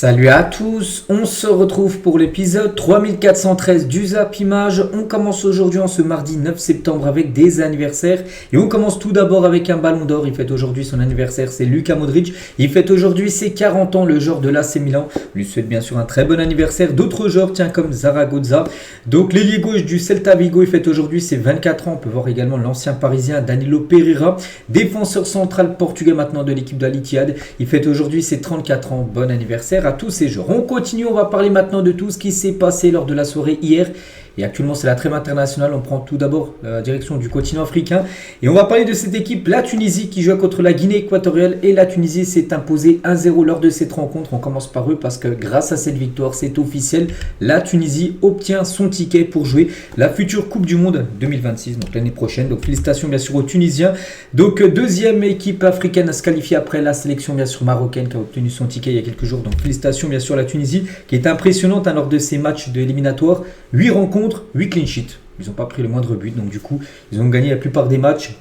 Salut à tous, on se retrouve pour l'épisode 3413 du Zap Image. On commence aujourd'hui en ce mardi 9 septembre avec des anniversaires. Et on commence tout d'abord avec un ballon d'or. Il fête aujourd'hui son anniversaire, c'est Luka Modric. Il fête aujourd'hui ses 40 ans, le joueur de l'AC Milan. On lui souhaite bien sûr un très bon anniversaire. D'autres joueurs, tiens, comme Zaragoza. Donc l'ailier gauche du Celta Vigo, il fête aujourd'hui ses 24 ans. On peut voir également l'ancien parisien Danilo Pereira. Défenseur central portugais maintenant de l'équipe d'Al Ittihad. Il fête aujourd'hui ses 34 ans. Bon anniversaire à tous ces joueurs. On continue, on va parler maintenant de tout ce qui s'est passé lors de la soirée hier. Et actuellement, c'est la trêve internationale. On prend tout d'abord la direction du continent africain. Et on va parler de cette équipe, la Tunisie, qui joue contre la Guinée équatoriale. Et la Tunisie s'est imposée 1-0 lors de cette rencontre. On commence par eux parce que grâce à cette victoire, c'est officiel. La Tunisie obtient son ticket pour jouer la future Coupe du Monde 2026, donc l'année prochaine. Donc félicitations bien sûr aux Tunisiens. Donc deuxième équipe africaine à se qualifier après la sélection bien sûr marocaine qui a obtenu son ticket il y a quelques jours. Donc félicitations bien sûr à la Tunisie qui est impressionnante lors de ces matchs de éliminatoires. 8 rencontres, 8 clean sheets. Ils n'ont pas pris le moindre but, donc du coup, ils ont gagné la plupart des matchs.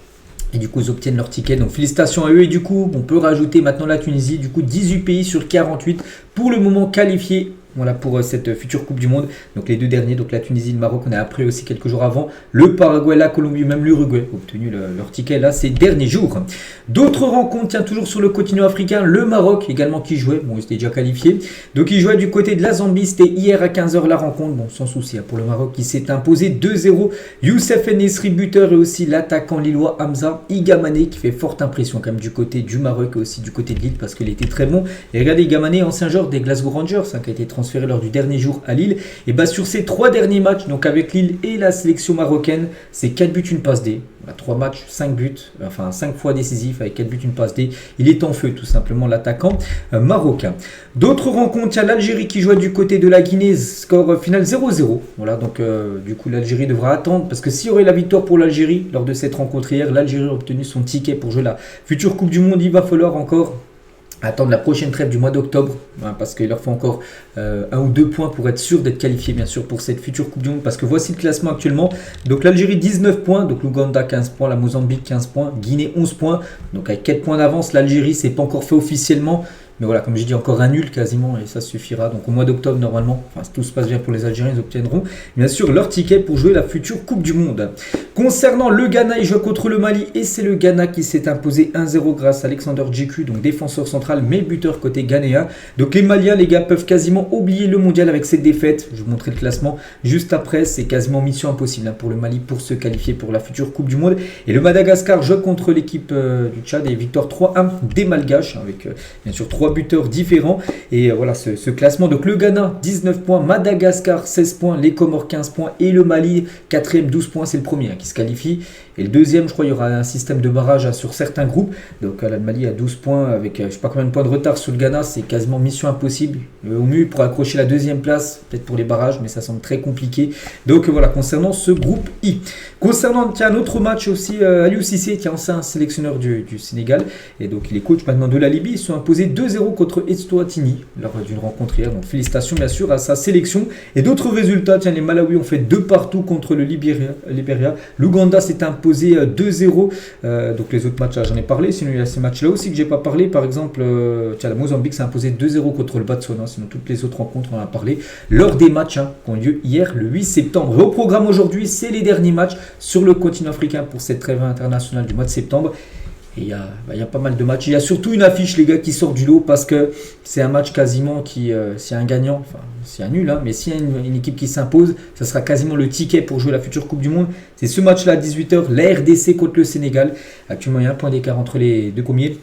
Et du coup, ils obtiennent leur ticket. Donc félicitations à eux. Et du coup, on peut rajouter maintenant la Tunisie. Du coup, 18 pays sur 48 pour le moment qualifiés. Voilà pour cette future Coupe du Monde. Donc les deux derniers, donc la Tunisie et le Maroc, on a appris aussi quelques jours avant. Le Paraguay, la Colombie, même l'Uruguay ont obtenu leur ticket là ces derniers jours. D'autres rencontres, tiens, toujours sur le continent africain. Le Maroc également qui jouait, bon, ils étaient déjà qualifiés. Donc il jouait du côté de la Zambie. C'était hier à 15h la rencontre. Bon, sans souci pour le Maroc qui s'est imposé 2-0. Youssef Nesri, buteur, et aussi l'attaquant lillois Hamza Igamane qui fait forte impression quand même du côté du Maroc et aussi du côté de Lille parce qu'il était très bon. Et regardez, Igamane, ancien joueur des Glasgow Rangers, qui a été transféré lors du dernier jour à Lille. Et bah sur ces 3 derniers matchs, donc avec Lille et la sélection marocaine, c'est 4 buts, une passe D. 3 matchs, 5 buts, enfin 5 fois décisif avec 4 buts, une passe D. Il est en feu tout simplement l'attaquant marocain. D'autres rencontres, il y a l'Algérie qui jouait du côté de la Guinée, score final 0-0. Voilà, donc du coup l'Algérie devra attendre parce que s'il y aurait la victoire pour l'Algérie lors de cette rencontre hier, l'Algérie a obtenu son ticket pour jouer la future Coupe du Monde. Il va falloir encore attendre la prochaine trêve du mois d'octobre parce qu'il leur faut encore 1 ou 2 points pour être sûr d'être qualifié bien sûr pour cette future Coupe du Monde parce que voici le classement actuellement. Donc l'Algérie 19 points, donc l'Ouganda 15 points, la Mozambique 15 points, Guinée 11 points, donc avec 4 points d'avance. L'Algérie c'est pas encore fait officiellement. Mais voilà, comme j'ai dit, encore un nul quasiment et ça suffira. Donc au mois d'octobre, normalement, si tout se passe bien pour les Algériens, ils obtiendront bien sûr leur ticket pour jouer la future Coupe du Monde. Concernant le Ghana, il joue contre le Mali et c'est le Ghana qui s'est imposé 1-0 grâce à Alexander Djeku, donc défenseur central mais buteur côté ghanéen. Donc les Maliens, les gars, peuvent quasiment oublier le mondial avec cette défaite. Je vais vous montrer le classement juste après. C'est quasiment mission impossible pour le Mali pour se qualifier pour la future Coupe du Monde. Et le Madagascar joue contre l'équipe du Tchad et victoire 3-1 des Malgaches avec bien sûr 3 buteurs différents et voilà ce classement. Donc le Ghana 19 points, Madagascar 16 points, les Comores 15 points et le Mali 4e 12 points. C'est le premier qui se qualifie et le deuxième, je crois il y aura un système de barrage sur certains groupes. Donc le Mali a 12 points avec je sais pas combien de points de retard sur le Ghana. C'est quasiment mission impossible au mieux pour accrocher la deuxième place, peut-être pour les barrages, mais ça semble très compliqué. Donc voilà concernant ce groupe I. Concernant un autre match aussi, Aliou Cissé qui est ancien sélectionneur du Sénégal et donc il est coach maintenant de la Libye. Ils se sont imposés 2-0 contre Eswatini lors d'une rencontre hier. Donc félicitations bien sûr à sa sélection. Et d'autres résultats, tiens, les Malawi ont fait 2 partout contre le Libéria. L'Ouganda s'est imposé 2-0. Donc les autres matchs, j'en ai parlé. Sinon il y a ces matchs là aussi que j'ai pas parlé. Par exemple, la Mozambique s'est imposé 2-0 contre le Botswana. Sinon toutes les autres rencontres on en a parlé lors des matchs qui ont lieu hier le 8 septembre. Et au programme aujourd'hui, c'est les derniers matchs sur le continent africain pour cette trêve internationale du mois de septembre. Et il y a pas mal de matchs. Il y a surtout une affiche, les gars, qui sort du lot parce que c'est un match quasiment qui, s'il y a un gagnant, enfin, s'il y a un nul, mais s'il y a une équipe qui s'impose, ça sera quasiment le ticket pour jouer la future Coupe du Monde. C'est ce match-là à 18h, la RDC contre le Sénégal. Actuellement, il y a un point d'écart entre les deux premiers.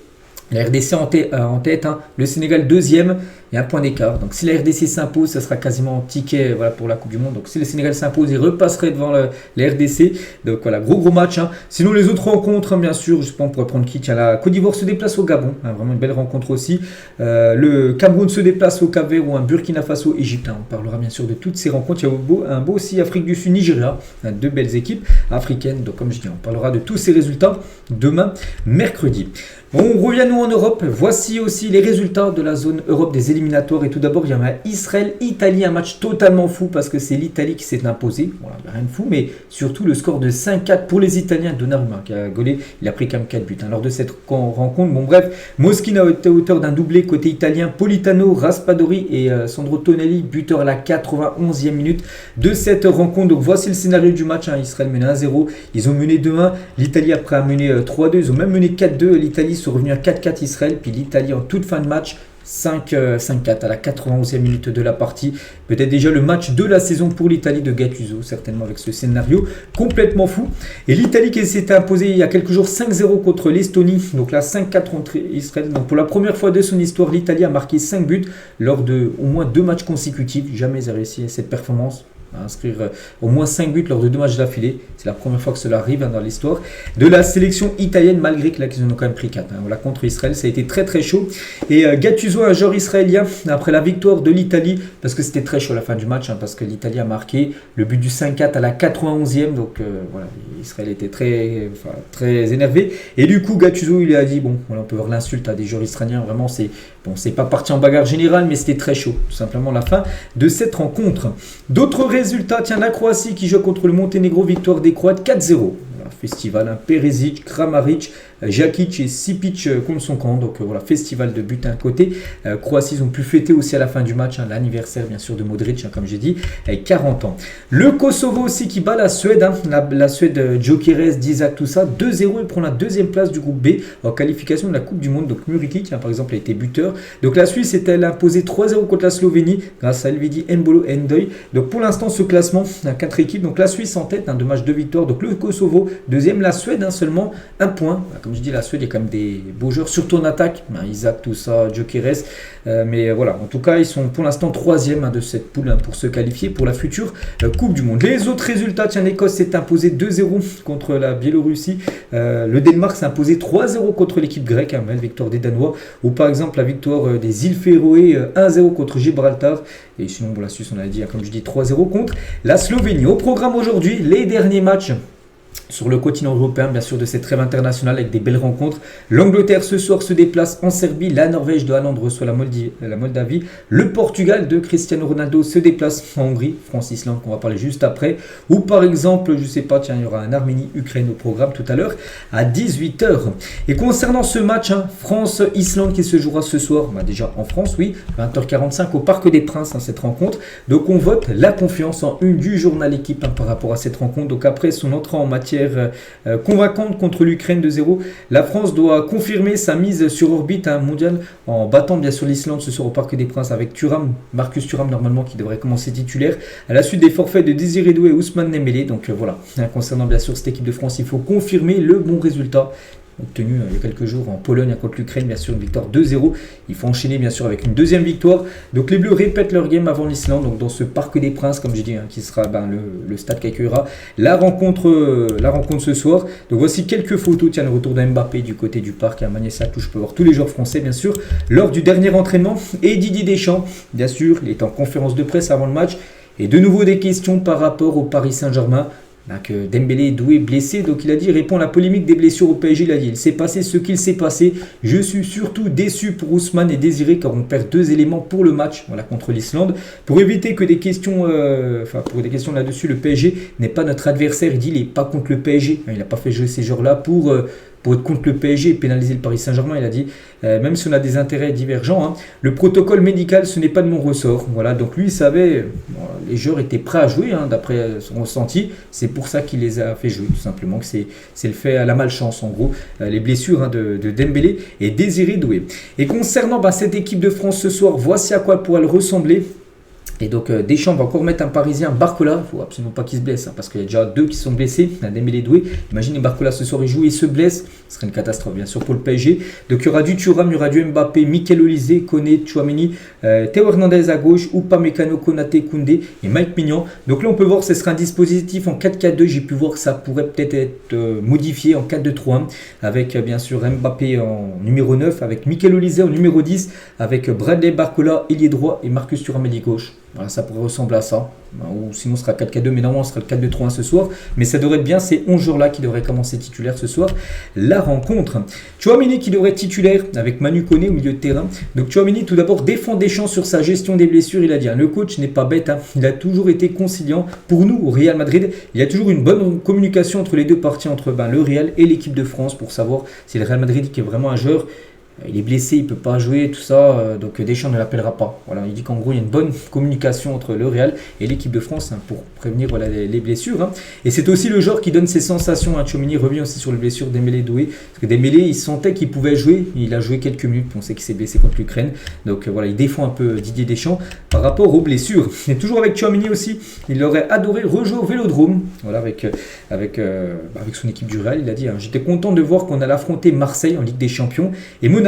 La RDC en tête, le Sénégal deuxième, il y a un point d'écart. Donc si la RDC s'impose, ça sera quasiment ticket pour la Coupe du Monde. Donc si le Sénégal s'impose, il repasserait devant la RDC. Donc voilà, gros match. Sinon les autres rencontres, bien sûr, je sais pas, on pourrait prendre qui. Tiens, la Côte d'Ivoire se déplace au Gabon, vraiment une belle rencontre aussi. Le Cameroun se déplace au Cap-Vert ou un Burkina Faso, Égypte. On parlera bien sûr de toutes ces rencontres. Il y a un beau aussi Afrique du Sud, Nigeria, 2 belles équipes africaines. Donc comme je dis, on parlera de tous ces résultats demain, mercredi. On revient nous en Europe, voici aussi les résultats de la zone Europe des éliminatoires et tout d'abord il y a Israël-Italie, un match totalement fou parce que c'est l'Italie qui s'est imposée, voilà, rien de fou, mais surtout le score de 5-4 pour les Italiens, Donnarumma qui a gaulé, il a pris quand même 4 buts lors de cette rencontre. Bon bref, Moschini a été auteur d'un doublé côté italien, Politano, Raspadori et Sandro Tonelli, buteur à la 91e minute de cette rencontre. Donc voici le scénario du match, Israël menait 1-0, ils ont mené 2-1, l'Italie après a mené 3-2, ils ont même mené 4-2, l'Italie sont revenus à 4-4 Israël, puis l'Italie en toute fin de match 5-4 à la 91e minute de la partie. Peut-être déjà le match de la saison pour l'Italie de Gattuso, certainement avec ce scénario complètement fou. Et l'Italie qui s'était imposée il y a quelques jours 5-0 contre l'Estonie, donc là 5-4 contre Israël. Donc pour la première fois de son histoire, l'Italie a marqué 5 buts lors de au moins 2 matchs consécutifs. Jamais ils ont réussi cette performance. Inscrire au moins 5 buts lors de 2 matchs d'affilée. C'est la première fois que cela arrive dans l'histoire de la sélection italienne, malgré que là qu'ils en ont quand même pris 4. Voilà, contre Israël, ça a été très très chaud. Et Gattuso, un joueur israélien, après la victoire de l'Italie, parce que c'était très chaud à la fin du match, parce que l'Italie a marqué le but du 5-4 à la 91e. Donc voilà, Israël était très énervé. Et du coup, Gattuso, il a dit, bon, voilà, on peut voir l'insulte à des joueurs israéliens. Vraiment, c'est pas parti en bagarre générale, mais c'était très chaud. Tout simplement la fin de cette rencontre. D'autres résultats, tiens, la Croatie qui joue contre le Monténégro, victoire des Croates 4-0. Festival, Perisic, Kramaric, Jakic et Sipic contre son camp. Donc voilà, festival de buts à un côté. Croatie, ils ont pu fêter aussi à la fin du match l'anniversaire bien sûr de Modric, comme j'ai dit, avec 40 ans. Le Kosovo aussi qui bat la Suède, la Suède, Gyökeres, Dizak, tout ça, 2-0, il prend la deuxième place du groupe B en qualification de la Coupe du Monde. Donc Muriqi, qui par exemple a été buteur. Donc la Suisse est-elle imposée 3-0 contre la Slovénie grâce à Elvedi Embolo Endoy. Donc pour l'instant, ce classement a 4 équipes. Donc la Suisse en tête, de match de victoire. Donc le Kosovo deuxième, la Suède, seulement un point. Comme je dis, la Suède, il y a quand même des beaux joueurs, surtout en attaque. Isaac, tout ça, Gyökeres. Mais voilà, en tout cas, ils sont pour l'instant troisième de cette poule pour se qualifier pour la future Coupe du Monde. Les autres résultats, tiens, l'Écosse s'est imposée 2-0 contre la Biélorussie. Le Danemark s'est imposé 3-0 contre l'équipe grecque, belle victoire des Danois. Ou par exemple, la victoire des îles Féroé 1-0 contre Gibraltar. Et sinon, bon, la Suisse, on a dit, comme je dis, 3-0 contre la Slovénie. Au programme aujourd'hui, les derniers matchs sur le continent européen, bien sûr, de cette trêve internationale avec des belles rencontres. L'Angleterre ce soir se déplace en Serbie, la Norvège de Haaland reçoit la Moldavie, le Portugal de Cristiano Ronaldo se déplace en Hongrie, France-Islande qu'on va parler juste après, ou par exemple, je sais pas, tiens, il y aura un Arménie-Ukraine au programme tout à l'heure à 18h. Et concernant ce match, France-Islande qui se jouera ce soir, déjà en France, oui, 20h45 au Parc des Princes, cette rencontre. Donc on vote la confiance en une du journal Équipe par rapport à cette rencontre. Donc après son entrée en matière convaincante contre l'Ukraine 2-0, la France doit confirmer sa mise sur orbite mondiale en battant bien sûr l'Islande ce soir au Parc des Princes avec Thuram, Marcus Thuram normalement qui devrait commencer titulaire à la suite des forfaits de Désiré Doué et Ousmane Dembélé. Donc voilà, concernant bien sûr cette équipe de France, il faut confirmer le bon résultat obtenu il y a quelques jours en Pologne contre l'Ukraine, bien sûr une victoire 2-0. Il faut enchaîner bien sûr avec une deuxième victoire. Donc les Bleus répètent leur game avant l'Islande, donc dans ce Parc des Princes, comme je dis, qui sera le stade qui accueillera la rencontre ce soir. Donc voici quelques photos, tiens, le retour de Mbappé du côté du parc à Magny-Sac, où je peux voir tous les joueurs français bien sûr lors du dernier entraînement. Et Didier Deschamps, bien sûr, il est en conférence de presse avant le match. Et de nouveau des questions par rapport au Paris Saint-Germain. Que Dembélé est doué, blessé, donc il a dit, répond à la polémique des blessures au PSG, il a dit, il s'est passé ce qu'il s'est passé, je suis surtout déçu pour Ousmane et Désiré car on perd 2 éléments pour le match, voilà, contre l'Islande, pour éviter que des questions, pour des questions là-dessus, le PSG n'est pas notre adversaire, il dit, il n'est pas contre le PSG, il n'a pas fait jouer ces joueurs-là pour être contre le PSG et pénaliser le Paris Saint-Germain. Il a dit, même si on a des intérêts divergents, le protocole médical, ce n'est pas de mon ressort. Voilà, donc lui, il savait, les joueurs étaient prêts à jouer, d'après son ressenti. C'est pour ça qu'il les a fait jouer, tout simplement. Que c'est le fait à la malchance, en gros. Les blessures de Dembélé et Désiré Doué. Et concernant cette équipe de France ce soir, voici à quoi pourra le ressembler. Et donc Deschamps va encore mettre un Parisien, Barcola, il ne faut absolument pas qu'il se blesse, parce qu'il y a déjà 2 qui sont blessés, Dembélé Doué. Imaginez Barcola ce soir il joue et se blesse, ce serait une catastrophe bien sûr pour le PSG. Donc il y aura du Thuram, il y aura du Mbappé, Mikel Olise, Koné, Tchouaméni, Théo Hernandez à gauche, Upamecano, Konaté, Koundé et Mike Maignan. Donc là on peut voir que ce sera un dispositif en 4-4-2, j'ai pu voir que ça pourrait peut-être être modifié en 4-2-3-1, avec bien sûr Mbappé en numéro 9, avec Mikel Olise en numéro 10, avec Bradley Barcola, ailier droit et Marcus Thuram ailier gauche. Voilà, ça pourrait ressembler à ça. Ou sinon, ce sera 4-4-2, mais normalement, ce sera le 4-2-3-1 ce soir. Mais ça devrait être bien ces 11 joueurs-là qui devraient commencer titulaire ce soir. La rencontre. Tchouaméni qui devrait être titulaire avec Manu Koné au milieu de terrain. Donc, Tchouaméni, tout d'abord, défend Deschamps sur sa gestion des blessures. Il a dit, le coach n'est pas bête. Il a toujours été conciliant. Pour nous, au Real Madrid, il y a toujours une bonne communication entre les deux parties, entre le Real et l'équipe de France, pour savoir si le Real Madrid, qui est vraiment un joueur, il est blessé, il ne peut pas jouer, tout ça, donc Deschamps ne l'appellera pas. Voilà, il dit qu'en gros, il y a une bonne communication entre le Real et l'équipe de France pour prévenir les blessures. Et c'est aussi le joueur qui donne ses sensations. Tchouaméni revient aussi sur les blessures d'Dembélé Doué. Parce que Dembélé, il sentait qu'il pouvait jouer. Il a joué quelques minutes. On sait qu'il s'est blessé contre l'Ukraine. Donc voilà, il défend un peu Didier Deschamps par rapport aux blessures. Et toujours avec Tchouaméni aussi, il aurait adoré rejouer au Vélodrome. Voilà, avec son équipe du Real. Il a dit, j'étais content de voir qu'on allait affronter Marseille en Ligue des Champions et Monaco.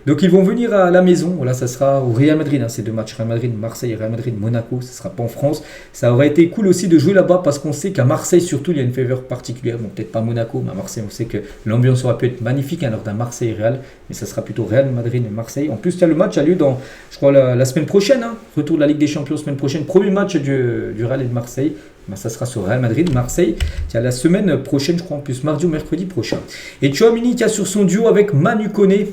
Donc ils vont venir à la maison. Voilà, ça sera au Real Madrid. Ces deux matchs, Real Madrid, Marseille et Real Madrid, Monaco. Ça ne sera pas en France. Ça aurait été cool aussi de jouer là-bas parce qu'on sait qu'à Marseille, surtout, il y a une faveur particulière. Bon, peut-être pas Monaco, mais à Marseille, on sait que l'ambiance aurait pu être magnifique lors d'un Marseille-Real. Mais ça sera plutôt Real Madrid et Marseille. En plus, le match a lieu dans, je crois, la semaine prochaine. Retour de la Ligue des Champions semaine prochaine. Premier match du Real et de Marseille. Ça sera sur Real Madrid, Marseille. La semaine prochaine, je crois, en plus, mardi ou mercredi prochain. Et Tchouaméni qui a sur son duo avec Manu Koné.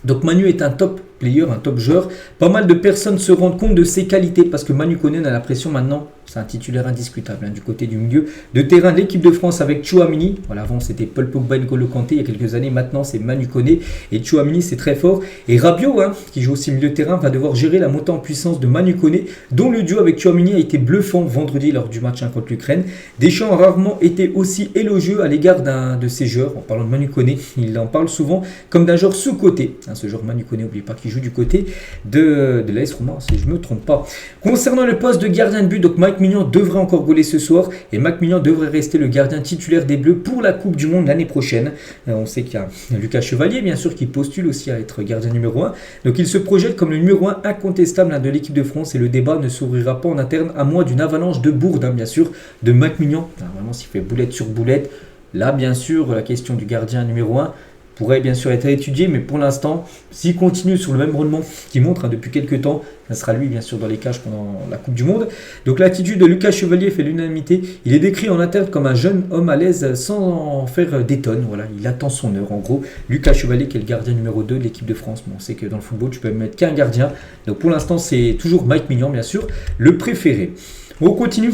Donc Manu est un top player, un top joueur. Pas mal de personnes se rendent compte de ses qualités parce que Manu Koné, on a l'impression maintenant, c'est un titulaire indiscutable du côté du milieu de terrain de l'équipe de France avec Tchouaméni. Voilà, avant c'était Paul Pogba, N'Golo Kanté il y a quelques années. Maintenant c'est Manu Koné et Tchouaméni, c'est très fort. Et Rabiot, qui joue aussi milieu de terrain, va devoir gérer la montée en puissance de Manu Koné, dont le duo avec Tchouaméni a été bluffant vendredi lors du match contre l'Ukraine. Deschamps a rarement été aussi élogieux à l'égard d'un de ses joueurs. En parlant de Manu Koné, il en parle souvent comme d'un joueur sous-côté. Ce joueur Manu Koné, n'oubliez pas qu'il joue du côté de l'AS Roma, si je ne me trompe pas. Concernant le poste de gardien de but, donc Mike Maignan devrait encore gauler ce soir et Mike Maignan devrait rester le gardien titulaire des Bleus pour la Coupe du Monde l'année prochaine. On sait qu'il y a Lucas Chevalier, bien sûr, qui postule aussi à être gardien numéro 1. Donc il se projette comme le numéro 1 incontestable de l'équipe de France et le débat ne s'ouvrira pas en interne à moins d'une avalanche de bourde, bien sûr, de Mike Maignan. Vraiment, s'il fait boulette sur boulette, là, bien sûr, la question du gardien numéro 1 pourrait bien sûr être étudié, mais pour l'instant, s'il continue sur le même rendement qu'il montre depuis quelques temps, ça sera lui bien sûr dans les cages pendant la Coupe du Monde. Donc l'attitude de Lucas Chevalier fait l'unanimité. Il est décrit en interne comme un jeune homme à l'aise sans en faire des tonnes. Voilà, il attend son heure. En gros, Lucas Chevalier qui est le gardien numéro 2 de l'équipe de France. Bon, on sait que dans le football, tu peux mettre qu'un gardien. Donc pour l'instant, c'est toujours Mike Maignan, bien sûr, le préféré. On continue.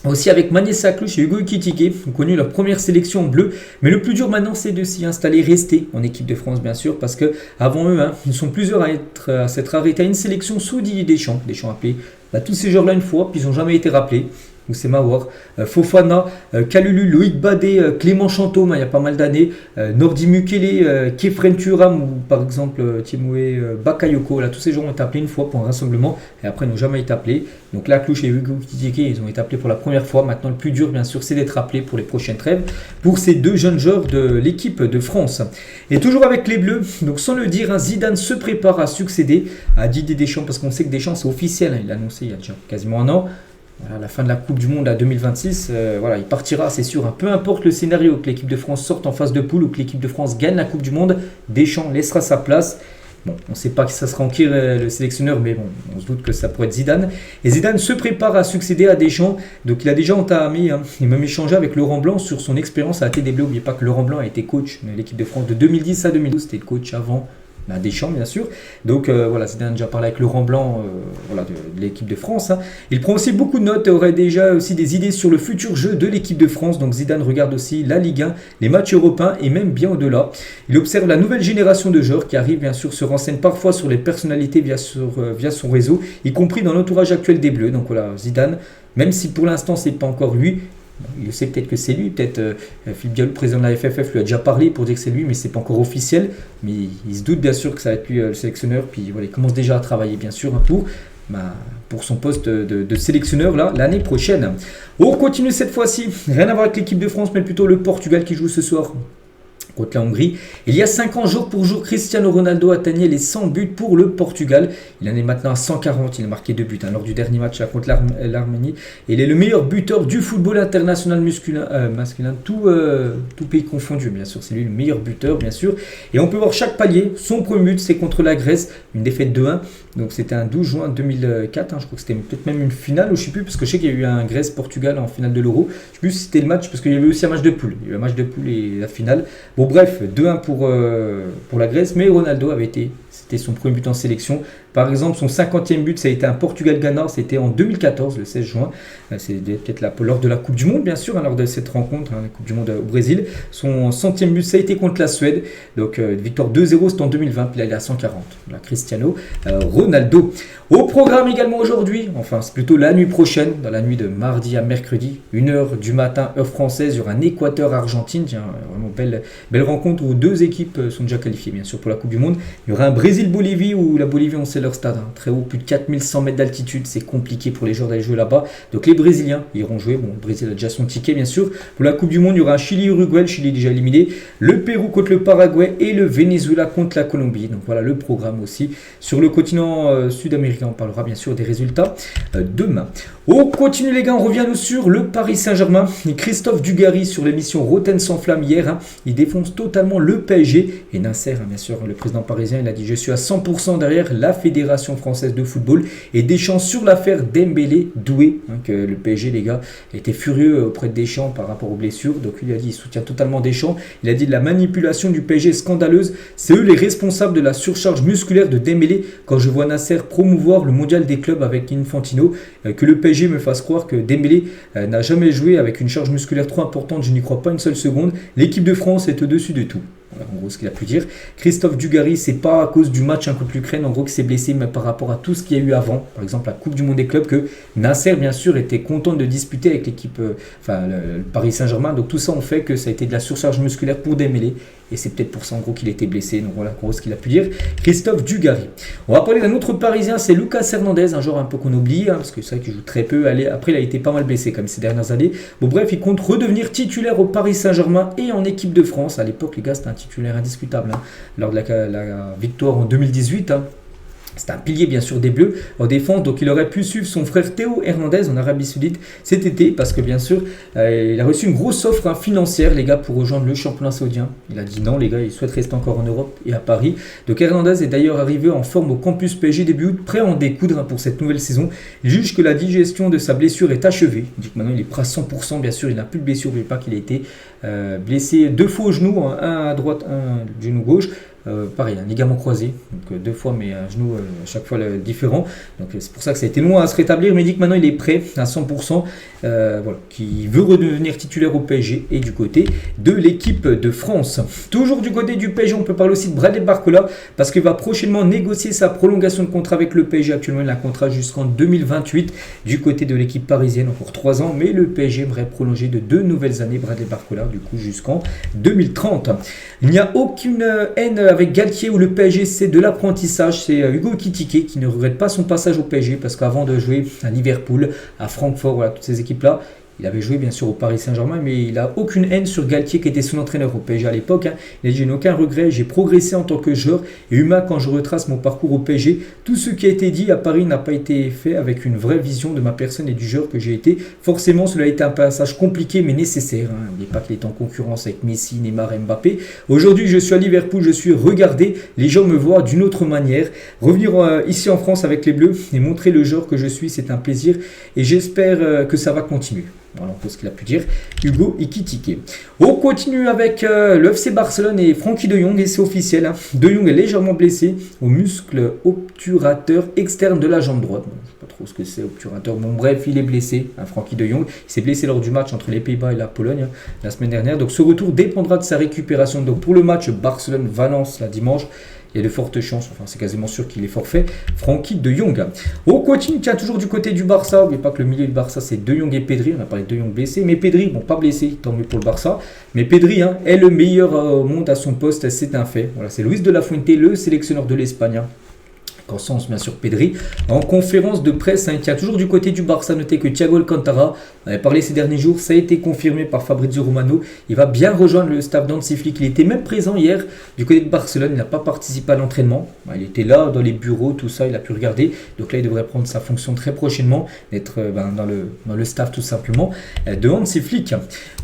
Aussi avec Magnès Saklouche et Hugo Ekitike, qui ont connu leur première sélection en bleu. Mais le plus dur maintenant, c'est de s'y installer, rester en équipe de France, bien sûr, parce que avant eux, ils sont plusieurs à s'être arrêtés à une sélection sous Didier Deschamps. Deschamps a appelé tous ces joueurs-là une fois, puis ils n'ont jamais été rappelés. Oussema War, Fofana, Kalulu, Loïc Badé, Clément Chantôme, il y a pas mal d'années, Nordi Mukele, Kefren Turam ou par exemple Timoué Bakayoko. Là, tous ces joueurs ont été appelés une fois pour un rassemblement et après ils n'ont jamais été appelés. Donc là, Clouche et Hugo Ekitike, ils ont été appelés pour la première fois. Maintenant, le plus dur, bien sûr, c'est d'être appelés pour les prochaines trêves pour ces deux jeunes joueurs de l'équipe de France. Et toujours avec les Bleus, donc sans le dire, Zidane se prépare à succéder à Didier Deschamps parce qu'on sait que Deschamps, c'est officiel. Il l'a annoncé il y a déjà quasiment un an. Voilà, à la fin de la Coupe du Monde à 2026, il partira, c'est sûr. Peu importe le scénario, que l'équipe de France sorte en phase de poule ou que l'équipe de France gagne la Coupe du Monde, Deschamps laissera sa place. Bon, on ne sait pas que ça sera en qui le sélectionneur, mais bon, on se doute que ça pourrait être Zidane. Et Zidane se prépare à succéder à Deschamps. Donc il a déjà entamé, il m'a même échangé avec Laurent Blanc sur son expérience à la TD Bleus. N'oubliez pas que Laurent Blanc a été coach de l'équipe de France de 2010 à 2012. C'était le coach avant Deschamps, bien sûr. Donc Zidane a déjà parlé avec Laurent Blanc de l'équipe de France. Il prend aussi beaucoup de notes et aurait déjà aussi des idées sur le futur jeu de l'équipe de France. Donc Zidane regarde aussi la Ligue 1, les matchs européens et même bien au-delà. Il observe la nouvelle génération de joueurs qui arrive, bien sûr, se renseigne parfois sur les personnalités via son réseau, y compris dans l'entourage actuel des Bleus. Donc voilà, Zidane, même si pour l'instant c'est pas encore lui, il sait peut-être que c'est lui, peut-être Philippe Diallo, président de la FFF, lui a déjà parlé pour dire que c'est lui, mais c'est pas encore officiel. Mais il se doute bien sûr que ça va être lui le sélectionneur. Puis voilà, il commence déjà à travailler bien sûr pour son poste de sélectionneur l'année prochaine. On continue cette fois-ci, rien à voir avec l'équipe de France, mais plutôt le Portugal qui joue ce soir contre la Hongrie. Il y a 5 ans, jour pour jour, Cristiano Ronaldo atteignait les 100 buts pour le Portugal. Il en est maintenant à 140, il a marqué 2 buts lors du dernier match contre l'Arménie. Il est le meilleur buteur du football international masculin, tout pays confondu, bien sûr. C'est lui le meilleur buteur, bien sûr. Et on peut voir chaque palier. Son premier but, c'est contre la Grèce, une défaite 2-1. Donc c'était un 12 juin 2004, je crois que c'était peut-être même une finale, ou je ne sais plus, parce que je sais qu'il y a eu un Grèce-Portugal en finale de l'Euro. Je ne sais plus si c'était le match, parce qu'il y avait aussi un match de poule. Il y a eu un match de poule et la finale. Bon bref, 2-1 pour la Grèce, mais Ronaldo c'était son premier but en sélection. Par exemple, son 50e but, ça a été un Portugal-Ghana, c'était en 2014, le 16 juin. C'est peut-être lors de la Coupe du Monde, bien sûr, lors de cette rencontre, la Coupe du Monde au Brésil. Son 100e but, ça a été contre la Suède. Donc, victoire 2-0, c'était en 2020, puis là, il est à 140. Là, Cristiano Ronaldo. Au programme également aujourd'hui, enfin, c'est plutôt la nuit prochaine, dans la nuit de mardi à mercredi, 1h du matin, heure française, il y aura un Équateur-Argentine. Tiens, vraiment belle rencontre où 2 équipes sont déjà qualifiées, bien sûr, pour la Coupe du Monde. Il y aura un Brésil-Bolivie où la Bolivie, on sait leur stade, très haut, plus de 4100 mètres d'altitude, c'est compliqué pour les joueurs d'aller jouer là-bas. Donc les Brésiliens iront jouer, bon, le Brésil a déjà son ticket bien sûr. Pour la Coupe du Monde, il y aura un Chili-Uruguay, le Chili est déjà éliminé, le Pérou contre le Paraguay et le Venezuela contre la Colombie. Donc voilà le programme aussi. Sur le continent sud-américain, on parlera bien sûr des résultats demain. On continue les gars, on revient nous sur le Paris Saint-Germain. Et Christophe Dugarry sur l'émission Rotten sans flamme hier, il défonce totalement le PSG. Et Nasser, bien sûr, le président parisien, il a dit « Je suis à 100% derrière la Fédération française de football » et Deschamps sur l'affaire Dembélé-Doué, que le PSG, les gars, était furieux auprès de Deschamps par rapport aux blessures. Donc il a dit il soutient totalement Deschamps. Il a dit de la manipulation du PSG est scandaleuse. C'est eux les responsables de la surcharge musculaire de Dembélé. Quand je vois Nasser promouvoir le mondial des clubs avec Infantino, que le PSG me fasse croire que Dembélé n'a jamais joué avec une charge musculaire trop importante, je n'y crois pas une seule seconde. L'équipe de France est au-dessus de tout. Voilà, en gros, ce qu'il a pu dire. Christophe Dugarry, c'est pas à cause du match contre l'Ukraine, en gros, qu'il s'est blessé, mais par rapport à tout ce qu'il y a eu avant. Par exemple, la Coupe du Monde des clubs, que Nasser, bien sûr, était content de disputer avec l'équipe, le Paris Saint-Germain. Donc tout ça, on fait que ça a été de la surcharge musculaire pour Dembélé. Et c'est peut-être pour ça, en gros, qu'il était blessé. Donc voilà, en gros, ce qu'il a pu dire. Christophe Dugarry. On va parler d'un autre Parisien, c'est Lucas Hernandez, un joueur un peu qu'on oublie, parce que c'est vrai qu'il joue très peu. Après, il a été pas mal blessé, comme ces dernières années. Bon, bref, il compte redevenir titulaire au Paris Saint-Germain et en équipe de France. À l'époque, les gars, c'était un titulaire indiscutable. Lors de la victoire en 2018, c'est un pilier bien sûr des Bleus en défense, donc il aurait pu suivre son frère Théo Hernandez en Arabie Saoudite cet été parce que bien sûr il a reçu une grosse offre financière les gars pour rejoindre le championnat saoudien. Il a dit non les gars, il souhaite rester encore en Europe et à Paris. Donc Hernandez est d'ailleurs arrivé en forme au campus PSG début août, prêt à en découdre pour cette nouvelle saison. Il juge que la digestion de sa blessure est achevée. Il dit que maintenant il est prêt à 100%, bien sûr il n'a plus de blessure, n'oubliez pas qu'il a été blessé 2 fois au genou, un à droite, un du genou gauche. Pareil, un ligament croisé, donc 2 fois, mais un genou à chaque fois différent. Donc c'est pour ça que ça a été long à se rétablir. Mais il dit que maintenant il est prêt à 100%, voilà, qui veut redevenir titulaire au PSG et du côté de l'équipe de France. Toujours du côté du PSG, on peut parler aussi de Bradley Barcola parce qu'il va prochainement négocier sa prolongation de contrat avec le PSG. Actuellement, il a un contrat jusqu'en 2028 du côté de l'équipe parisienne, encore 3 ans. Mais le PSG aimerait prolonger de 2 nouvelles années Bradley Barcola, du coup jusqu'en 2030. Il n'y a aucune haine avec Galtier où le PSG c'est de l'apprentissage. C'est Hugo Ekitike qui ne regrette pas son passage au PSG parce qu'avant de jouer à Liverpool, à Francfort, voilà, toutes ces équipes-là, il avait joué bien sûr au Paris Saint-Germain, mais il n'a aucune haine sur Galtier qui était son entraîneur au PSG à l'époque. Il a dit « Je n'ai aucun regret, j'ai progressé en tant que joueur et humain quand je retrace mon parcours au PSG. Tout ce qui a été dit à Paris n'a pas été fait avec une vraie vision de ma personne et du joueur que j'ai été. Forcément, cela a été un passage compliqué mais nécessaire. N'oubliez pas qu'il est en concurrence avec Messi, Neymar et Mbappé. Aujourd'hui, je suis à Liverpool, je suis regardé. Les gens me voient d'une autre manière. Revenir ici en France avec les Bleus et montrer le joueur que je suis, c'est un plaisir et j'espère que ça va continuer. » Voilà un peu ce qu'il a pu dire Hugo Ekitike. On continue avec le FC Barcelone et Frenkie de Jong et c'est officiel. De Jong est légèrement blessé au muscle obturateur externe de la jambe droite. Bon, je ne sais pas trop ce que c'est obturateur. Bon bref, il est blessé, Frenkie de Jong. Il s'est blessé lors du match entre les Pays-Bas et la Pologne la semaine dernière. Donc ce retour dépendra de sa récupération. Donc pour le match Barcelone-Valence la dimanche, il y a de fortes chances, enfin c'est quasiment sûr qu'il est forfait, Frenkie de Jong. On continue, tiens, toujours du côté du Barça. N'oubliez pas que le milieu du Barça c'est De Jong et Pedri. On a parlé de De Jong blessé, mais Pedri, bon pas blessé, tant mieux pour le Barça. Mais Pedri est le meilleur au monde à son poste, c'est un fait. Voilà, c'est Luis de la Fuente, le sélectionneur de l'Espagne, qu'en sens bien sûr Pedri, en conférence de presse, qui a toujours du côté du Barça. Notez que Thiago Alcantara, on avait parlé ces derniers jours, ça a été confirmé par Fabrizio Romano, il va bien rejoindre le staff d'Hansi Flick. Il était même présent hier du côté de Barcelone, il n'a pas participé à l'entraînement, il était là dans les bureaux, tout ça, il a pu regarder, donc là il devrait prendre sa fonction très prochainement, d'être dans le staff tout simplement de Hansi Flick.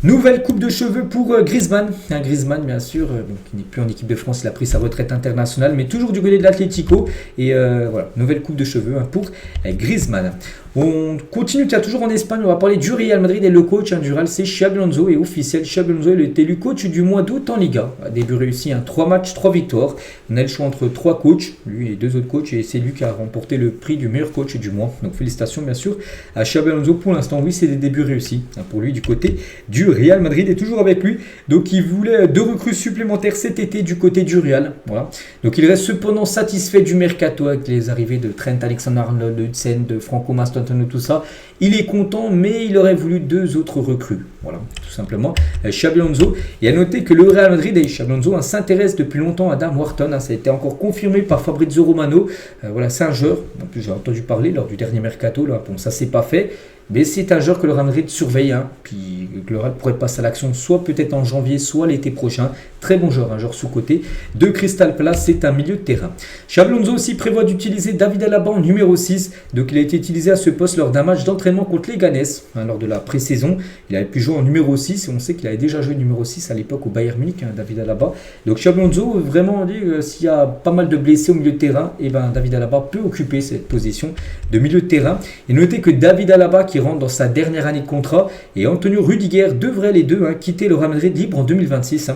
Nouvelle coupe de cheveux pour Griezmann, Griezmann bien sûr, qui n'est plus en équipe de France, il a pris sa retraite internationale, mais toujours du côté de l'Atlético. Et voilà, nouvelle coupe de cheveux pour Griezmann. On continue, il y a toujours en Espagne, on va parler du Real Madrid et le coach du Real, c'est Xabi Alonso, et officiel, Xabi Alonso est élu coach du mois d'août en Liga. Début réussi, 3 matchs, 3 victoires. On a le choix entre 3 coachs, lui et 2 autres coachs, et c'est lui qui a remporté le prix du meilleur coach du mois. Donc félicitations bien sûr à Xabi Alonso. Pour l'instant, oui, c'est des débuts réussis pour lui du côté du Real Madrid, et toujours avec lui. Donc il voulait 2 recrues supplémentaires cet été du côté du Real. Voilà. Donc il reste cependant satisfait du mercato avec les arrivées de Trent Alexander-Arnold, de Hudson, de Franco Mastantuono, tout ça. Il est content, mais il aurait voulu 2 autres recrues. Voilà, tout simplement. Xabi Alonso. Et à noter que le Real Madrid et Xabi Alonso s'intéresse depuis longtemps à Adam Wharton. Ça a été encore confirmé par Fabrizio Romano. Voilà, c'est un joueur. En plus, j'ai entendu parler lors du dernier mercato. Là, bon, ça s'est pas fait. Mais c'est un joueur que le Real Madrid surveille, puis que le Real pourrait passer à l'action soit peut-être en janvier, soit l'été prochain. Très bon joueur, un joueur sous-côté de Crystal Palace, c'est un milieu de terrain. Xabi Alonso aussi prévoit d'utiliser David Alaba en numéro 6. Donc il a été utilisé à ce poste lors d'un match d'entraînement contre les Ganes, lors de la pré-saison. Il avait pu jouer en numéro 6, et on sait qu'il avait déjà joué numéro 6 à l'époque au Bayern Munich, David Alaba. Donc Xabi Alonso vraiment dit s'il y a pas mal de blessés au milieu de terrain, et David Alaba peut occuper cette position de milieu de terrain. Et notez que David Alaba, qui rentre dans sa dernière année de contrat, et Antonio Rudiger devraient les deux quitter le Real Madrid libre en 2026.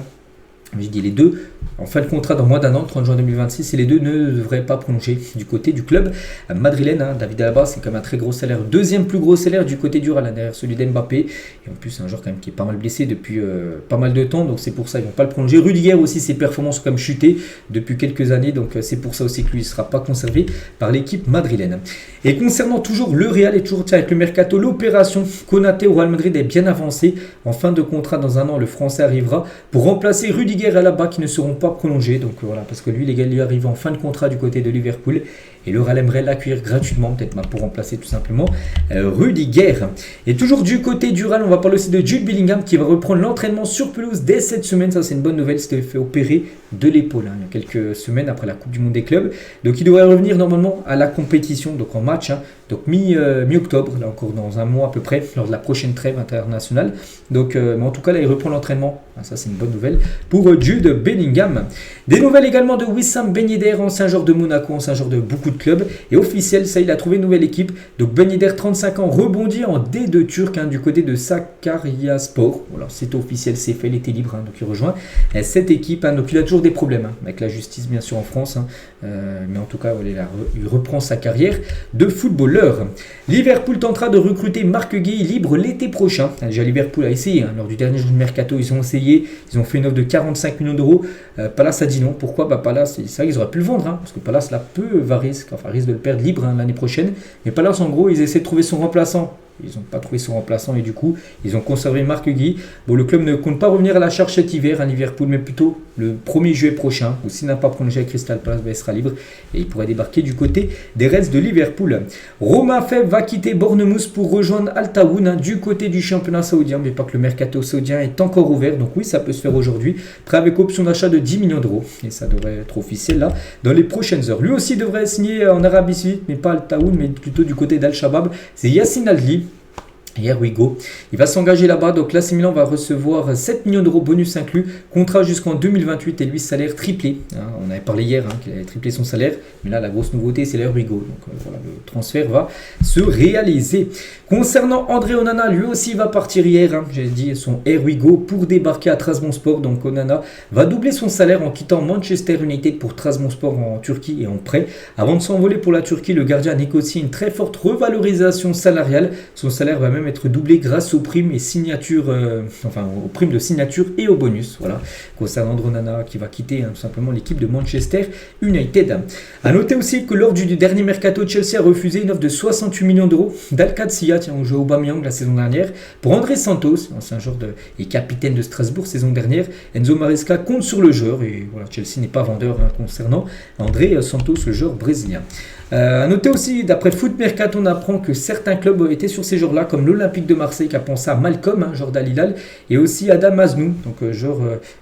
Je dis les deux en fin de contrat dans moins d'un an, 30 juin 2026, et les deux ne devraient pas prolonger du côté du club madrilène. David Alaba, c'est quand même un très gros salaire, deuxième plus gros salaire du côté du Real, derrière celui d'Mbappé, et en plus c'est un joueur quand même qui est pas mal blessé depuis pas mal de temps, donc c'est pour ça qu'ils vont pas le prolonger. Rudiger aussi, ses performances ont quand même chuté depuis quelques années, donc c'est pour ça aussi que lui ne sera pas conservé par l'équipe madrilène. Et concernant toujours le Real, et toujours avec le mercato, l'opération Konaté au Real Madrid est bien avancée. En fin de contrat dans un an, le français arrivera pour remplacer Rudiger et Alaba qui ne seront pas prolongés. Donc voilà, parce que lui, les gars, lui arrive en fin de contrat du côté de Liverpool. Et le Real aimerait l'accueillir gratuitement, peut-être pour remplacer tout simplement Rudiger. Et toujours du côté du Real, on va parler aussi de Jude Bellingham qui va reprendre l'entraînement sur pelouse dès cette semaine. Ça, c'est une bonne nouvelle. C'était fait opérer de l'épaule il y a quelques semaines après la Coupe du Monde des clubs. Donc il devrait revenir normalement à la compétition, donc en match, donc mi-octobre, là encore dans un mois à peu près, lors de la prochaine trêve internationale. Donc, mais en tout cas, là, il reprend l'entraînement. Ça, c'est une bonne nouvelle pour Jude Bellingham. Des nouvelles également de Wissam Ben Yedder, ancien joueur de Monaco, ancien joueur de beaucoup de clubs. Et officiel, ça, il a trouvé une nouvelle équipe. Donc Ben Yedder, 35 ans, rebondit en D2 turc du côté de Sakaryaspor. Voilà, c'est officiel, c'est fait, il était libre, donc il rejoint cette équipe. Donc il a toujours des problèmes avec la justice, bien sûr, en France. Mais en tout cas, voilà, il reprend sa carrière de footballeur. Liverpool tentera de recruter Marc Guéhi libre l'été prochain. Déjà, Liverpool a essayé. Lors du dernier jour de mercato, ils ont essayé. Ils ont fait une offre de 45 millions d'euros. Palace a dit non. Pourquoi Palace, c'est vrai qu'ils auraient pu le vendre. Parce que Palace là, risque de le perdre libre l'année prochaine. Mais Palace, en gros, ils essaient de trouver son remplaçant. Ils n'ont pas trouvé son remplaçant et du coup, ils ont conservé Marc Guéhi. Bon, le club ne compte pas revenir à la charge cet hiver à Liverpool, mais plutôt le 1er juillet prochain, ou s'il n'a pas prolongé avec Crystal Palace, il sera libre et il pourrait débarquer du côté des Reds de Liverpool. Romain Fèvre va quitter Bournemouth pour rejoindre Al Tawoun du côté du championnat saoudien, mais pas que le mercato saoudien est encore ouvert, donc oui, ça peut se faire aujourd'hui, prêt avec option d'achat de 10 millions d'euros, et ça devrait être officiel là dans les prochaines heures. Lui aussi devrait signer en Arabie Saoudite, mais pas Al Tawoun, mais plutôt du côté d'Al Shabab, c'est Yassine Adli. Here we go. Il va s'engager là-bas. Donc l'AC Milan va recevoir 7 millions d'euros bonus inclus. Contrat jusqu'en 2028 et lui salaire triplé. On avait parlé hier qu'il avait triplé son salaire. Mais là la grosse nouveauté c'est Here we go. Donc voilà, le transfert va se réaliser. Concernant André Onana, lui aussi va partir hier. J'ai dit son Here we go pour débarquer à Trabzonspor. Donc Onana va doubler son salaire en quittant Manchester United pour Trabzonspor en Turquie et en prêt. Avant de s'envoler pour la Turquie, le gardien a négocié une très forte revalorisation salariale. Son salaire va même même être doublé grâce aux primes et signatures, aux primes de signature et aux bonus. Voilà, concernant Onana qui va quitter tout simplement l'équipe de Manchester United. A noter aussi que lors du dernier mercato, Chelsea a refusé une offre de 68 millions d'euros d'Alcacia, on jouait au Aubameyang la saison dernière, pour André Santos, ancien joueur et capitaine de Strasbourg saison dernière. Enzo Maresca compte sur le joueur et voilà, Chelsea n'est pas vendeur concernant André Santos, le joueur brésilien. A noter aussi, d'après Foot Mercato, on apprend que certains clubs étaient sur ces joueurs-là, comme l'Olympique de Marseille qui a pensé à Malcolm, joueur d'Al-Hilal, et aussi Adam Aznou, donc joueur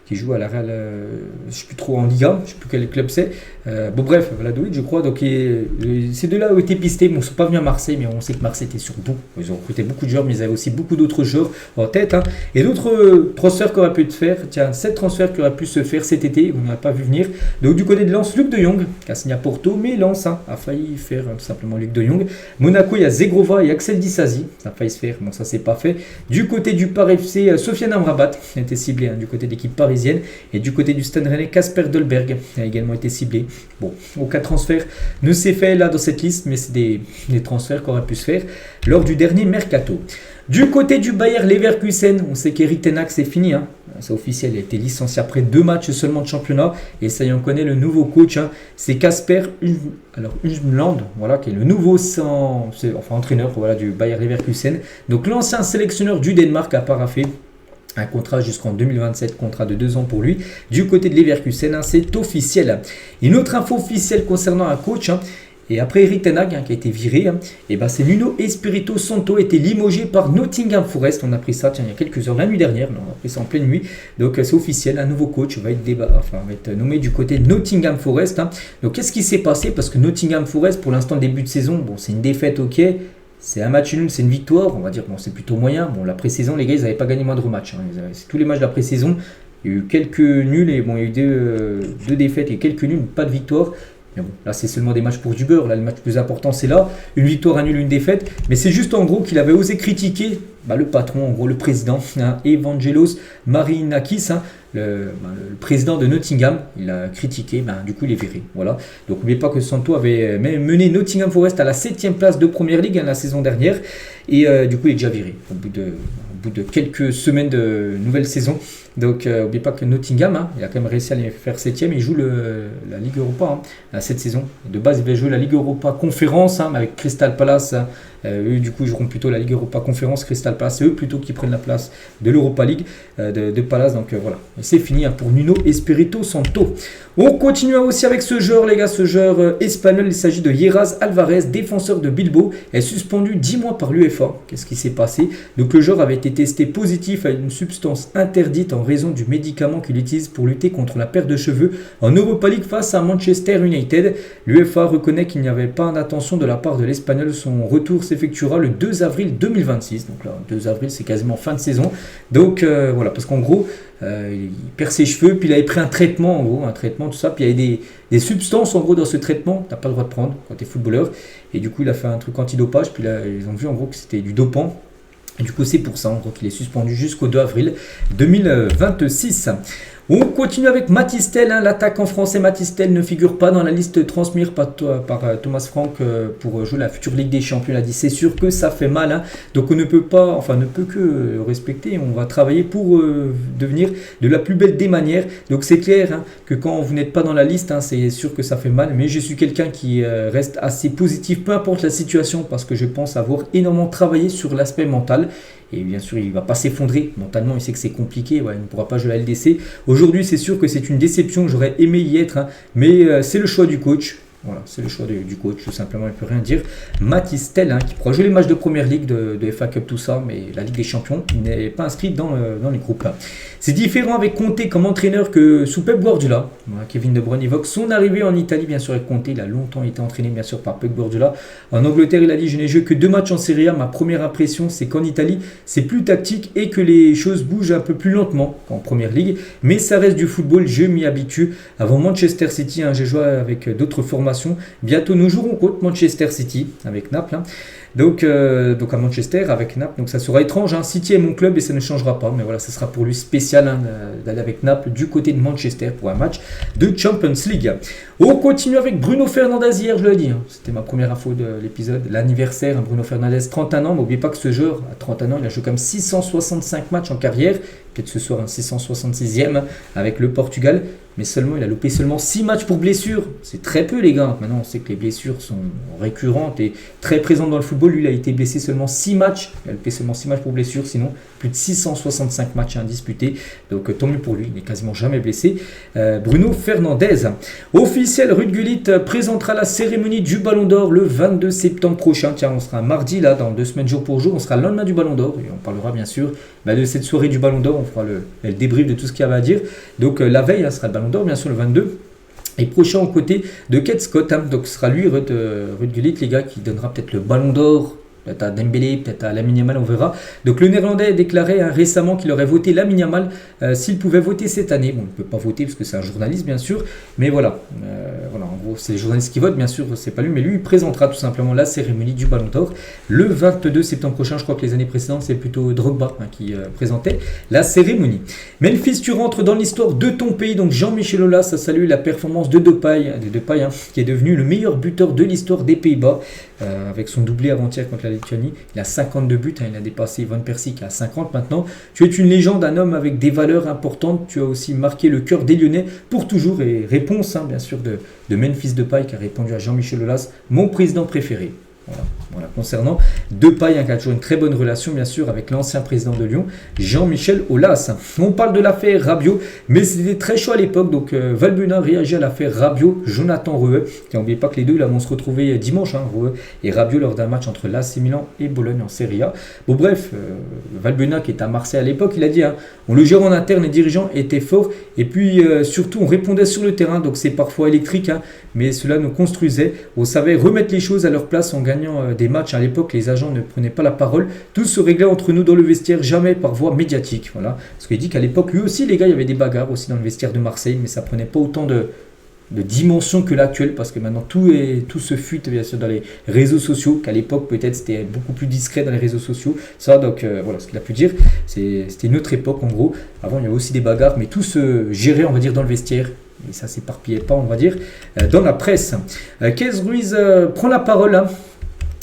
qui joue à la Real, je ne sais plus trop en Liga, je ne sais plus quel club c'est. Bref, Vladovic je crois, donc ces deux-là ont été pistés, ils ne sont pas venus à Marseille, mais on sait que Marseille était sur bout. Ils ont recruté beaucoup de joueurs, mais ils avaient aussi beaucoup d'autres joueurs en tête. Et d'autres transferts qu'on aurait pu faire, 7 transferts qui auraient pu se faire cet été, on n'a pas vu venir. Donc du côté de Lens, Luc de Jong, qui a signé à Porto, mais Lens a failli faire tout simplement Luc de Jong. Monaco, il y a Zegrova et Axel Disasi, ça a failli se faire, bon ça c'est pas fait. Du côté du Par FC, Sofiane Amrabat a été ciblé du côté de l'équipe parisienne, et du côté du Stade Rennais, Kasper Dolberg a également été ciblé. Bon, aucun transfert ne s'est fait là dans cette liste, mais c'est des transferts qui auraient pu se faire lors du dernier mercato. Du côté du Bayer Leverkusen, on sait qu'Erik ten Hag c'est fini, c'est officiel, il a été licencié après 2 matchs seulement de championnat, et ça y est, on connaît le nouveau coach, c'est Kasper Hjulmand, voilà, qui est le nouveau entraîneur du Bayer Leverkusen. Donc l'ancien sélectionneur du Danemark a paraphé un contrat jusqu'en 2027, contrat de 2 ans pour lui. Du côté de Leverkusen, c'est officiel. Une autre info officielle concernant un coach, et après Erik ten Hag qui a été viré, c'est Nuno Espirito Santo a été limogé par Nottingham Forest. On a appris ça il y a quelques heures, la nuit dernière, on a appris ça en pleine nuit. Donc c'est officiel, un nouveau coach va être nommé du côté de Nottingham Forest. Donc qu'est-ce qui s'est passé? Parce que Nottingham Forest, pour l'instant, début de saison, bon, c'est une défaite, ok. C'est un match nul, c'est une victoire, on va dire, bon, c'est plutôt moyen. Bon, la pré-saison, les gars, ils n'avaient pas gagné moindre match. C'est tous les matchs de la pré-saison. Il y a eu quelques nuls, et bon, il y a eu deux défaites et quelques nuls, pas de victoire. Mais bon, là, c'est seulement des matchs pour du beurre. Là, le match le plus important, c'est là. Une victoire, un nul, une défaite. Mais c'est juste en gros qu'il avait osé critiquer le patron, en gros, le président, Evangelos Marinakis, le président de Nottingham. Il a critiqué, du coup, il est viré. Voilà. Donc, n'oubliez pas que Santo avait mené Nottingham Forest à la 7e place de Première Ligue la saison dernière. Et du coup, il est déjà viré au bout de quelques semaines de nouvelle saison. Donc, n'oubliez pas que Nottingham, il a quand même réussi à les faire 7e. Il joue la Ligue Europa cette saison. De base, il va jouer la Ligue Europa Conférence avec Crystal Palace. Eux, du coup, ils joueront plutôt la Ligue Europa Conférence. Crystal Palace, c'est eux plutôt qui prennent la place de l'Europa League de Palace. Donc, voilà. Et c'est fini pour Nuno Espirito Santo. On continue aussi avec ce joueur, les gars. Ce joueur espagnol, il s'agit de Yeraz Alvarez, défenseur de Bilbao, est suspendu 10 mois par l'UEFA. Qu'est-ce qui s'est passé? Donc, le joueur avait été testé positif à une substance interdite en raison du médicament qu'il utilise pour lutter contre la perte de cheveux en Europa League face à Manchester United. L'UEFA reconnaît qu'il n'y avait pas d'intention de la part de l'Espagnol. Son retour s'effectuera le 2 avril 2026. Donc là, 2 avril, c'est quasiment fin de saison. Donc voilà, parce qu'en gros, il perd ses cheveux, puis il avait pris un traitement, en gros, tout ça. Puis il y avait des substances, en gros, dans ce traitement, tu n'as pas le droit de prendre quand tu es footballeur. Et du coup, il a fait un truc antidopage, puis là, ils ont vu, en gros, que c'était du dopant. Et du coup, c'est pour ça, en gros, qu'il est suspendu jusqu'au 2 avril 2026. On continue avec Matistel, l'attaquant français Matistel ne figure pas dans la liste transmise par Thomas Frank pour jouer la future Ligue des Champions. Il a dit c'est sûr que ça fait mal, donc on ne peut que respecter. On va travailler pour devenir de la plus belle des manières. Donc c'est clair que quand vous n'êtes pas dans la liste, c'est sûr que ça fait mal. Mais je suis quelqu'un qui reste assez positif, peu importe la situation, parce que je pense avoir énormément travaillé sur l'aspect mental. Et bien sûr, il ne va pas s'effondrer mentalement, il sait que c'est compliqué, il ne pourra pas jouer la LDC. Aujourd'hui, c'est sûr que c'est une déception, j'aurais aimé y être, mais c'est le choix du coach. Voilà, c'est le choix du coach, tout simplement, il ne peut rien dire. Matistel, qui pourra jouer les matchs de Première Ligue, de FA Cup, tout ça, mais la Ligue des Champions, il n'est pas inscrit dans les groupes. C'est différent avec Conte comme entraîneur que sous Pep Guardiola. Voilà, Kevin De Bruyne évoque son arrivée en Italie, bien sûr, avec Conte. Il a longtemps été entraîné, bien sûr, par Pep Guardiola. En Angleterre, il a dit « Je n'ai joué que 2 matchs en Serie A. Ma première impression, c'est qu'en Italie, c'est plus tactique et que les choses bougent un peu plus lentement qu'en Première Ligue. Mais ça reste du football, je m'y habitue. Avant Manchester City, j'ai joué avec d'autres formations confirmation. Bientôt, nous jouerons contre Manchester City avec Naples. Donc à Manchester avec Naples. Donc ça sera étrange. City est mon club et ça ne changera pas. Mais voilà, ce sera pour lui spécial d'aller avec Naples du côté de Manchester pour un match de Champions League. On continue avec Bruno Fernandes hier, je l'ai dit. C'était ma première info de l'épisode. L'anniversaire, Bruno Fernandes, 31 ans. Mais n'oubliez pas que ce joueur, à 31 ans, il a joué comme 665 matchs en carrière. Peut-être ce soir un 666e avec le Portugal. Mais seulement, il a loupé seulement 6 matchs pour blessure. C'est très peu, les gars. Maintenant, on sait que les blessures sont récurrentes et très présentes dans le football. Lui, il a été blessé seulement 6 matchs. Il a loupé seulement 6 matchs pour blessure. Sinon, plus de 665 matchs disputés. Donc, tant mieux pour lui. Il n'est quasiment jamais blessé. Bruno Fernandes. Officiel, Ruud Gullit présentera la cérémonie du Ballon d'Or le 22 septembre prochain. Tiens, on sera mardi, là, dans 2 semaines jour pour jour. On sera le lendemain du Ballon d'Or. Et on parlera, bien sûr, de cette soirée du Ballon d'Or. On fera le débrief de tout ce qu'il y avait à dire. Donc, la veille, sera le Ballon d'Or, bien sûr, le 22. Et prochain aux côtés de Kate Scott. Donc, ce sera lui, Ruud Gullit, les gars, qui donnera peut-être le Ballon d'Or. Peut-être à Dembélé, peut-être à Lamine Yamal, on verra. Donc le Néerlandais a déclaré récemment qu'il aurait voté Lamine Yamal s'il pouvait voter cette année. Bon, il ne peut pas voter parce que c'est un journaliste, bien sûr. Mais voilà, en gros, c'est les journalistes qui votent, bien sûr, c'est pas lui. Mais lui, il présentera tout simplement la cérémonie du Ballon d'Or le 22 septembre prochain. Je crois que les années précédentes, c'est plutôt Drogba qui présentait la cérémonie. Memphis, tu rentres dans l'histoire de ton pays. Donc Jean-Michel Aulas a salué la performance de Depay, qui est devenu le meilleur buteur de l'histoire des Pays-Bas avec son doublé avant-hier contre la Lituanie. Il a 52 buts, il a dépassé Van Persie qui a 50 maintenant. Tu es une légende, un homme avec des valeurs importantes. Tu as aussi marqué le cœur des Lyonnais pour toujours. Et réponse, bien sûr, de Memphis Depay qui a répondu à Jean-Michel Aulas, mon président préféré. Voilà. Concernant Depay, qui a toujours une très bonne relation, bien sûr, avec l'ancien président de Lyon, Jean-Michel Aulas. On parle de l'affaire Rabiot, mais c'était très chaud à l'époque. Donc, Valbuena réagit à l'affaire Rabiot, Jonathan Reueux. N'oubliez pas que les deux là, vont se retrouver dimanche, Reueux et Rabiot, lors d'un match entre l'AC Milan et Bologne en Serie A. Bon, bref, Valbuena, qui était à Marseille à l'époque, il a dit on le gère en interne, les dirigeants étaient forts, et puis surtout, on répondait sur le terrain. Donc, c'est parfois électrique, mais cela nous construisait. On savait remettre les choses à leur place en gagnant des matchs. À l'époque, les agents ne prenaient pas la parole. Tout se réglait entre nous dans le vestiaire, jamais par voie médiatique. Voilà. Parce qu'il dit qu'à l'époque, lui aussi, les gars, il y avait des bagarres aussi dans le vestiaire de Marseille, mais ça prenait pas autant de dimension que l'actuel, parce que maintenant tout se fuite, bien sûr, dans les réseaux sociaux, qu'à l'époque peut-être c'était beaucoup plus discret dans les réseaux sociaux. Ça, donc voilà ce qu'il a pu dire. C'était une autre époque en gros. Avant, il y avait aussi des bagarres, mais tout se gérait, on va dire, dans le vestiaire. Et ça s'éparpillait pas, on va dire, dans la presse. Kez Ruiz prend la parole.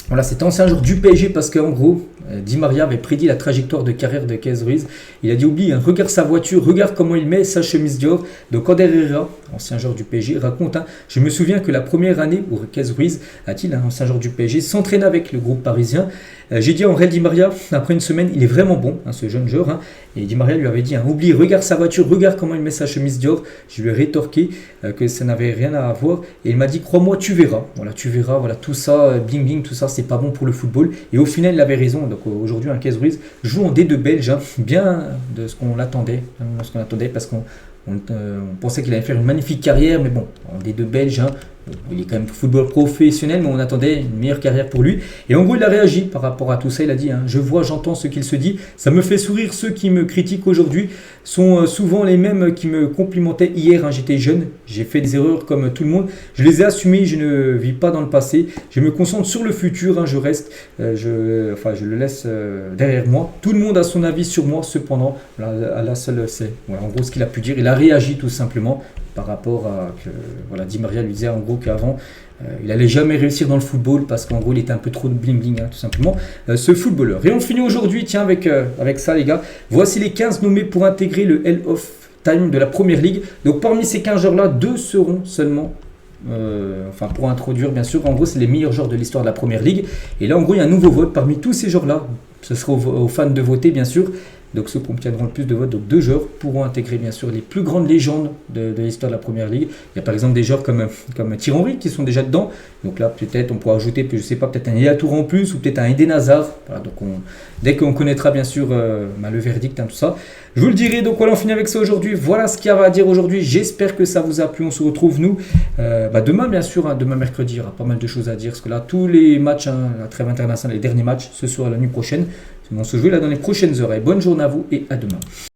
Voilà, c'était ancien joueur du PSG parce qu'en gros, Di Maria avait prédit la trajectoire de carrière de Kez Ruiz. Il a dit oublie, regarde sa voiture, regarde comment il met sa chemise Dior. Donc Ander Herrera, ancien joueur du PSG, raconte je me souviens que la première année où Kez Ruiz, a-t-il, ancien joueur du PSG, s'entraînait avec le groupe parisien. J'ai dit à Aurel Di Maria, après une semaine, il est vraiment bon, ce jeune joueur. Et Di Maria lui avait dit oublie, regarde sa voiture, regarde comment il met sa chemise Dior. Je lui ai rétorqué que ça n'avait rien à voir. Et il m'a dit crois-moi, tu verras. Voilà, tu verras, voilà, tout ça, bling bling, tout ça, c'est pas bon pour le football. Et au final, il avait raison. Donc aujourd'hui, Kez Ruiz joue en D2 belge, bien de ce qu'on l'attendait, parce qu'on pensait qu'il allait faire une magnifique carrière, mais bon, en D2 belge, il est quand même football professionnel, mais on attendait une meilleure carrière pour lui. Et en gros, il a réagi par rapport à tout ça. Il a dit je vois, j'entends ce qu'il se dit. Ça me fait sourire. Ceux qui me critiquent aujourd'hui sont souvent les mêmes qui me complimentaient hier. J'étais jeune, j'ai fait des erreurs comme tout le monde. Je les ai assumées. Je ne vis pas dans le passé. Je me concentre sur le futur. Je reste, je le laisse derrière moi. Tout le monde a son avis sur moi. Cependant, la seule, c'est en gros ce qu'il a pu dire. Il a réagi tout simplement par rapport à que Di Maria lui disait en gros qu'avant il n'allait jamais réussir dans le football parce qu'en gros il était un peu trop de bling bling tout simplement ce footballeur. Et on finit aujourd'hui avec ça les gars. Voici les 15 nommés pour intégrer le Hall of Time de la Première Ligue. Donc parmi ces 15 joueurs là, 2 seront seulement pour introduire bien sûr. En gros c'est les meilleurs joueurs de l'histoire de la Première Ligue. Et là en gros il y a un nouveau vote parmi tous ces joueurs là. Ce sera aux fans de voter bien sûr. Donc ceux qui obtiendront le plus de votes, donc 2 joueurs pourront intégrer bien sûr les plus grandes légendes de l'histoire de la Première Ligue. Il y a par exemple des joueurs comme Thierry Henry qui sont déjà dedans. Donc là peut-être on pourra ajouter, je sais pas, peut-être un Yaya Touré en plus ou peut-être un Eden Hazard. Voilà, donc dès qu'on connaîtra bien sûr le verdict, tout ça, je vous le dirai. Donc voilà, on finit avec ça aujourd'hui. Voilà ce qu'il y a à dire aujourd'hui. J'espère que ça vous a plu. On se retrouve nous demain bien sûr. Demain mercredi, il y aura pas mal de choses à dire parce que là tous les matchs, la trêve internationale, les derniers matchs, ce sera la nuit prochaine. On se joue là dans les prochaines heures. Et bonne journée à vous et à demain.